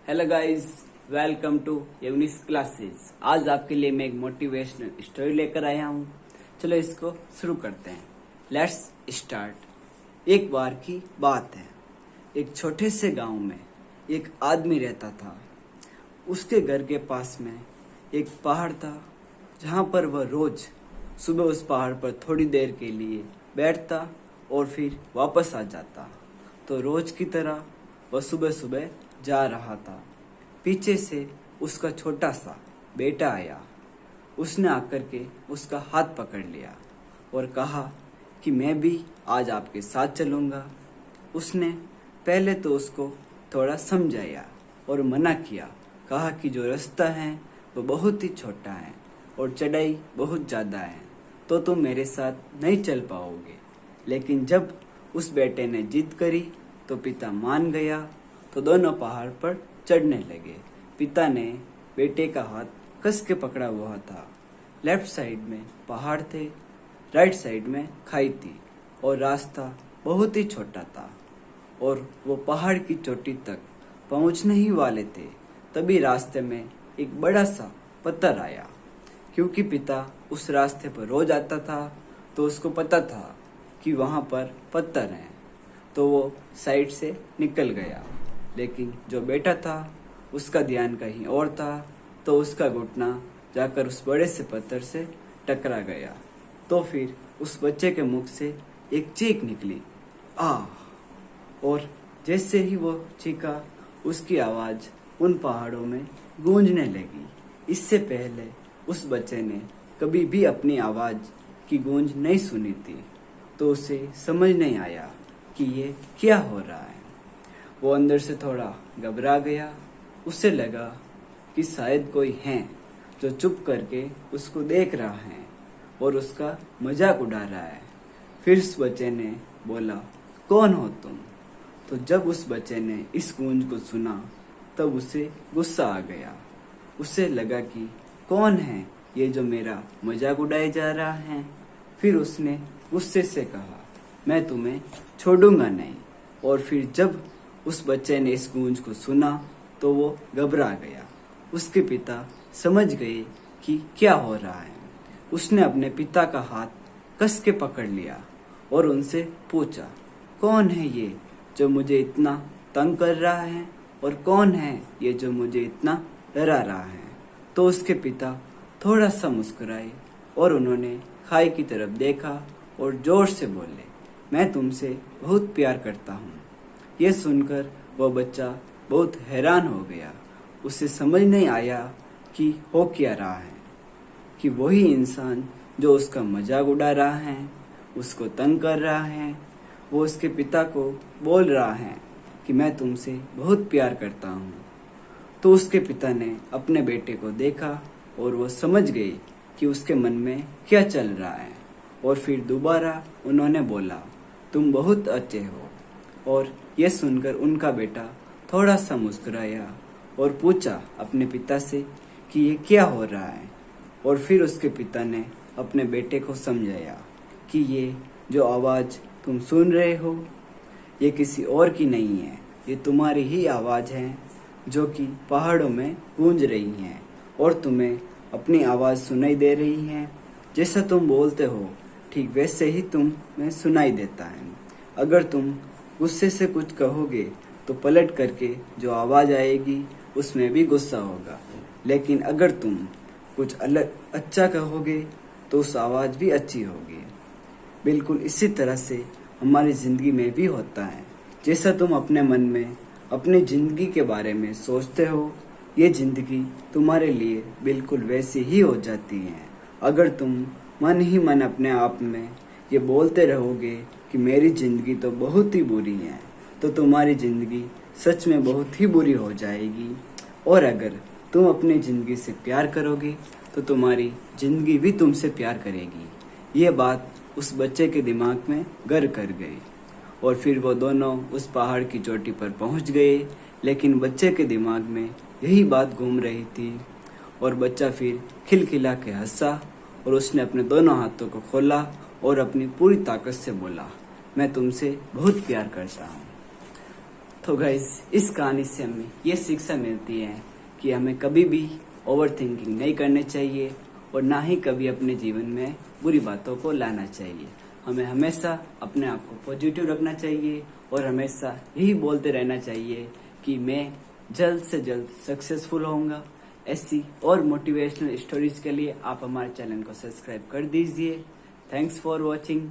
Hello guys, welcome to यूनिस classes. आज आपके लिए मैं एक मोटिवेशनल स्टोरी लेकर आया हूँ। चलो इसको शुरू करते हैं। Let's start. एक बार की बात है, एक छोटे से गांव में एक आदमी रहता था। उसके घर के पास में एक पहाड़ था, जहाँ पर वह रोज सुबह उस पहाड़ पर थोड़ी देर के लिए बैठता और फिर वापस आ जाता। तो रोज की तरह वह सुबह सुबह जा रहा था। पीछे से उसका छोटा सा बेटा आया। उसने आकर के उसका हाथ पकड़ लिया और कहा कि मैं भी आज आपके साथ चलूँगा। उसने पहले तो उसको थोड़ा समझाया और मना किया। कहा कि जो रास्ता है वो बहुत ही छोटा है और चढ़ाई बहुत ज़्यादा है, तो तुम मेरे साथ नहीं चल पाओगे। लेकिन जब उस बेटे ने जिद करी तो पिता मान गया। तो दोनों पहाड़ पर चढ़ने लगे। पिता ने बेटे का हाथ कस के पकड़ा हुआ था। लेफ्ट साइड में पहाड़ थे, राइट साइड में खाई थी और रास्ता बहुत ही छोटा था और वो पहाड़ की चोटी तक पहुंचने ही वाले थे। तभी रास्ते में एक बड़ा सा पत्थर आया। क्योंकि पिता उस रास्ते पर रोज आता था तो उसको पता था कि वहाँ पर पत्थर हैं, तो वो साइड से निकल गया। लेकिन जो बेटा था उसका ध्यान कहीं और था, तो उसका घुटना जाकर उस बड़े से पत्थर से टकरा गया। तो फिर उस बच्चे के मुख से एक चीख निकली, आह! और जैसे ही वो चीखा, उसकी आवाज़ उन पहाड़ों में गूंजने लगी। इससे पहले उस बच्चे ने कभी भी अपनी आवाज़ की गूंज नहीं सुनी थी, तो उसे समझ नहीं आया कि ये क्या हो रहा है। वो अंदर से थोड़ा घबरा गया। उसे लगा कि शायद कोई है जो चुप करके उसको देख रहा है और उसका मजाक उड़ा रहा है। फिर उस बच्चे ने बोला, कौन हो तुम? तो जब उस बच्चे ने इस गूंज को सुना तब उसे गुस्सा आ गया। उसे लगा कि कौन है ये जो मेरा मजाक उड़ाए जा रहा है। फिर उसने गुस्से से कहा, मैं तुम्हें छोड़ूंगा नहीं। और फिर जब उस बच्चे ने इस गूंज को सुना तो वो घबरा गया। उसके पिता समझ गए कि क्या हो रहा है। उसने अपने पिता का हाथ कस के पकड़ लिया और उनसे पूछा, कौन है ये जो मुझे इतना तंग कर रहा है और कौन है ये जो मुझे इतना डरा रहा है। तो उसके पिता थोड़ा सा मुस्कुराए और उन्होंने खाई की तरफ देखा और जोर से बोले, मैं तुमसे बहुत प्यार करता हूँ। ये सुनकर वह बच्चा बहुत हैरान हो गया। उसे समझ नहीं आया कि हो क्या रहा है, कि वही इंसान जो उसका मजाक उड़ा रहा है, उसको तंग कर रहा है, वो उसके पिता को बोल रहा है कि मैं तुमसे बहुत प्यार करता हूँ। तो उसके पिता ने अपने बेटे को देखा और वो समझ गए कि उसके मन में क्या चल रहा है। और फिर दोबारा उन्होंने बोला, तुम बहुत अच्छे हो। और यह सुनकर उनका बेटा थोड़ा सा मुस्कुराया और पूछा अपने पिता से कि ये क्या हो रहा है। और फिर उसके पिता ने अपने बेटे को समझाया कि ये जो आवाज़ तुम सुन रहे हो ये किसी और की नहीं है, ये तुम्हारी ही आवाज़ है जो कि पहाड़ों में गूंज रही है और तुम्हें अपनी आवाज़ सुनाई दे रही है। जैसा तुम बोलते हो ठीक वैसे ही तुम्हें सुनाई देता है। अगर तुम गुस्से से कुछ कहोगे तो पलट करके जो आवाज़ आएगी उसमें भी गुस्सा होगा, लेकिन अगर तुम कुछ अलग अच्छा कहोगे तो उस आवाज़ भी अच्छी होगी। बिल्कुल इसी तरह से हमारी ज़िंदगी में भी होता है। जैसा तुम अपने मन में अपनी ज़िंदगी के बारे में सोचते हो, ये ज़िंदगी तुम्हारे लिए बिल्कुल वैसी ही हो जाती है। अगर तुम मन ही मन अपने आप में ये बोलते रहोगे कि मेरी ज़िंदगी तो बहुत ही बुरी है, तो तुम्हारी ज़िंदगी सच में बहुत ही बुरी हो जाएगी। और अगर तुम अपनी ज़िंदगी से प्यार करोगे तो तुम्हारी ज़िंदगी भी तुमसे प्यार करेगी। ये बात उस बच्चे के दिमाग में घर कर गई और फिर वो दोनों उस पहाड़ की चोटी पर पहुंच गए। लेकिन बच्चे के दिमाग में यही बात घूम रही थी और बच्चा फिर खिलखिला के हंसा और उसने अपने दोनों हाथों को खोला और अपनी पूरी ताकत से बोला, मैं तुमसे बहुत प्यार करता हूँ। तो गाइस इस कहानी से हमें ये शिक्षा मिलती है कि हमें कभी भी ओवर थिंकिंग नहीं करनी चाहिए और ना ही कभी अपने जीवन में बुरी बातों को लाना चाहिए। हमें हमेशा अपने आप को पॉजिटिव रखना चाहिए और हमेशा यही बोलते रहना चाहिए कि मैं जल्द से जल्द सक्सेसफुल होऊंगा। ऐसी और मोटिवेशनल स्टोरीज के लिए आप हमारे चैनल को सब्सक्राइब कर दीजिए। Thanks for watching.